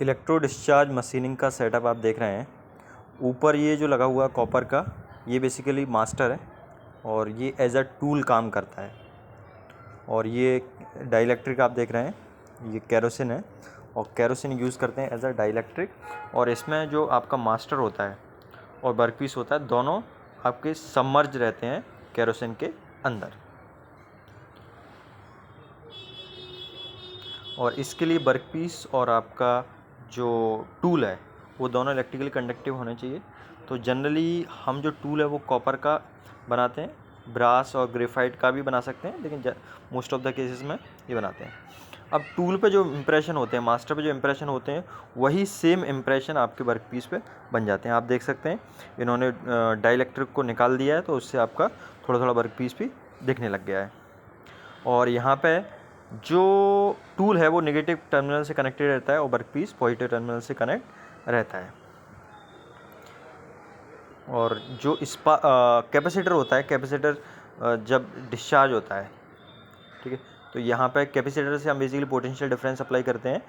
Electro discharge machining का setup आप देख रहे हैं। ऊपर ये जो लगा हुआ कॉपर का, ये बेसिकली मास्टर है और ये एज अ टूल काम करता है। और ये डाइलेक्ट्रिक आप देख रहे हैं, ये केरोसिन है और केरोसिन यूज़ करते हैं एज अ डाइलेक्ट्रिक। और इसमें जो आपका मास्टर होता है और वर्कपीस होता है, दोनों आपके सबमर्ज रहते हैं केरोसिन के अंदर। और इसके लिए वर्कपीस और आपका जो टूल है वो दोनों इलेक्ट्रिकली कंडक्टिव होने चाहिए। तो जनरली हम जो टूल है वो कॉपर का बनाते हैं, ब्रास और ग्रेफाइट का भी बना सकते हैं, लेकिन मोस्ट ऑफ द केसेस में ये बनाते हैं। अब टूल पे जो इम्प्रेशन होते हैं, मास्टर पे जो इम्प्रेशन होते हैं, वही सेम इम्प्रेशन आपके वर्कपीस पे बन जाते हैं। आप देख सकते हैं इन्होंने डाइलेक्ट्रिक को निकाल दिया है, तो उससे आपका थोड़ा थोड़ा वर्कपीस भी दिखने लग गया है। और यहाँ पे जो टूल है वो नेगेटिव टर्मिनल से कनेक्टेड रहता है और वर्कपीस पॉजिटिव टर्मिनल से कनेक्ट रहता है। और जो कैपेसिटर होता है, कैपेसिटर जब डिस्चार्ज होता है, ठीक है, तो यहाँ पे कैपेसिटर से हम बेसिकली पोटेंशियल डिफरेंस अप्लाई करते हैं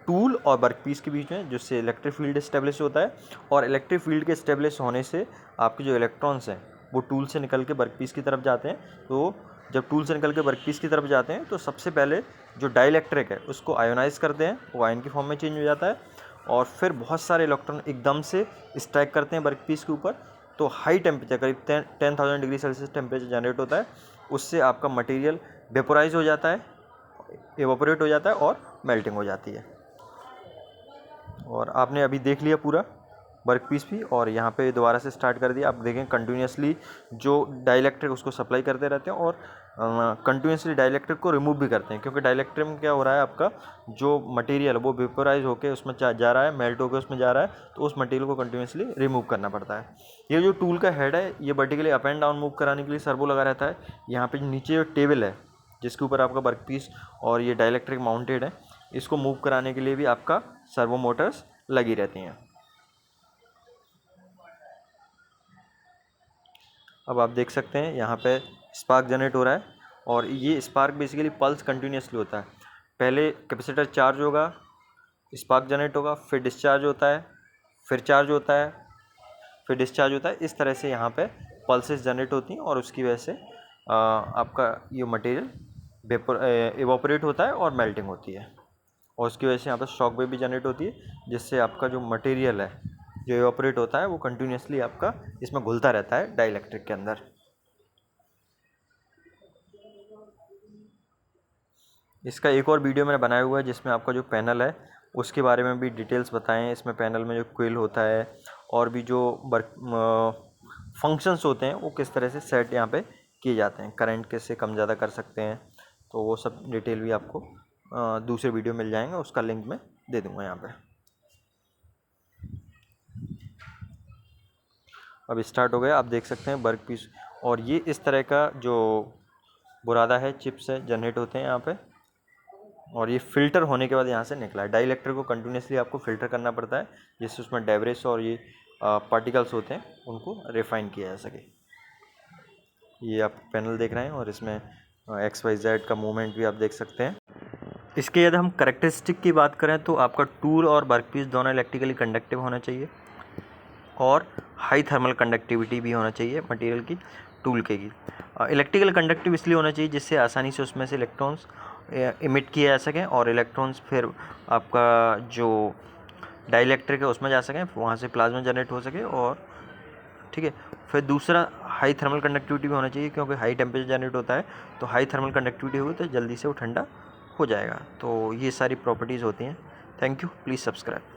टूल और वर्कपीस के बीच में, जिससे इलेक्ट्रिक फील्ड इस्टेब्लिश होता है। और इलेक्ट्रिक फील्ड के इस्टेब्लिश होने से आपके जो इलेक्ट्रॉन्स हैं वो टूल से निकल के वर्कपीस की तरफ जाते हैं। तो जब टूल से निकल के वर्कपीस की तरफ जाते हैं तो सबसे पहले जो डाइलेक्ट्रिक है उसको आयोनाइज करते हैं, वो आयन की फॉर्म में चेंज हो जाता है। और फिर बहुत सारे इलेक्ट्रॉन एकदम से स्ट्राइक करते हैं वर्कपीस के ऊपर, तो हाई टेम्परेचर, करीब 10,000 डिग्री सेल्सियस टेम्परेचर जनरेट होता है। उससे आपका मटेरियल वेपोराइज हो जाता है, एवापोरेट हो जाता है और मेल्टिंग हो जाती है। और आपने अभी देख लिया पूरा वर्कपीस भी, और यहाँ पे दोबारा से स्टार्ट कर दिया। आप देखें कंटिन्यूसली जो डाइलेक्ट्रिक उसको सप्लाई करते रहते हैं और कंटिन्यूसली डाइलेक्ट्रिक को रिमूव भी करते हैं, क्योंकि डाइलेक्ट्रिक में क्या हो रहा है, आपका जो मटेरियल है वो वेपोराइज होकर उसमें जा रहा है, मेल्ट होकर उसमें जा रहा है, तो उस मटेरियल को कंटिन्यूसली रिमूव करना पड़ता है। ये जो टूल का हेड है, ये vertically up and down move कराने के लिए सर्वो लगा रहता है। यहाँ पे नीचे जो टेबल है जिसके ऊपर आपका वर्कपीस और ये डाइलेक्ट्रिक माउंटेड है, इसको मूव कराने के लिए भी आपका सर्वो मोटर्स लगी रहती हैं। अब आप देख सकते हैं यहाँ पे स्पार्क जनरेट हो रहा है, और ये स्पार्क बेसिकली पल्स कंटिन्यूसली होता है। पहले कैपेसिटर चार्ज होगा, स्पार्क जनरेट होगा, फिर डिस्चार्ज होता है, फिर चार्ज होता है, फिर डिस्चार्ज होता है। इस तरह से यहाँ पे पल्सेस जनरेट होती हैं, और उसकी वजह से आपका ये मटेरियल एवापोरेट होता है और मेल्टिंग होती है। और उसकी वजह से यहाँ पर शॉक वेव भी जनरेट होती है, जिससे आपका जो मटेरियल है जो एवापोरेट होता है वो कंटिन्यूसली आपका इसमें घुलता रहता है डाइलेक्ट्रिक के अंदर। इसका एक और वीडियो मैंने बनाया हुआ है जिसमें आपका जो पैनल है उसके बारे में भी डिटेल्स बताएं हैं। इसमें पैनल में जो कोइल होता है और भी जो फंक्शंस होते हैं वो किस तरह से सेट यहाँ पे किए जाते हैं, करंट कैसे कम ज़्यादा कर सकते हैं, तो वो सब डिटेल भी आपको दूसरे वीडियो मिल जाएंगे, उसका लिंक मैं दे दूँगा यहाँ पे। अब स्टार्ट हो गया, आप देख सकते हैं वर्कपीस। और ये इस तरह का जो बुरादा है, चिप्स है, जनरेट होते हैं यहाँ पे। और ये फ़िल्टर होने के बाद यहाँ से निकला है। डाइलेक्ट्रिक को कंटिन्यूसली आपको फ़िल्टर करना पड़ता है, जिससे उसमें डेब्रिस और ये पार्टिकल्स होते हैं उनको रिफ़ाइन किया जा सके। ये आप पैनल देख रहे हैं और इसमें XYZ का मूवमेंट भी आप देख सकते हैं। इसके यदि हम करेक्टरिस्टिक की बात करें तो आपका टूल और वर्कपीस दोनों इलेक्ट्रिकली कंडक्टिव होना चाहिए, और हाई थर्मल कंडक्टिविटी भी होना चाहिए मटेरियल की, टूल के की। इलेक्ट्रिकल कंडक्टिव इसलिए होना चाहिए जिससे आसानी से उसमें से इलेक्ट्रॉन्स इमिट किए जा सकें, और इलेक्ट्रॉन्स फिर आपका जो डाइलेक्ट्रिक है उसमें जा सकें, वहाँ से प्लाज्मा जनरेट हो सके। और ठीक है, फिर दूसरा हाई थर्मल कंडक्टिविटी भी होना चाहिए, क्योंकि हाई टेम्परेचर जनरेट होता है, तो हाई थर्मल कंडक्टिविटी होगी तो जल्दी से वो ठंडा हो जाएगा। तो ये सारी प्रॉपर्टीज़ होती हैं। Thank you, please subscribe.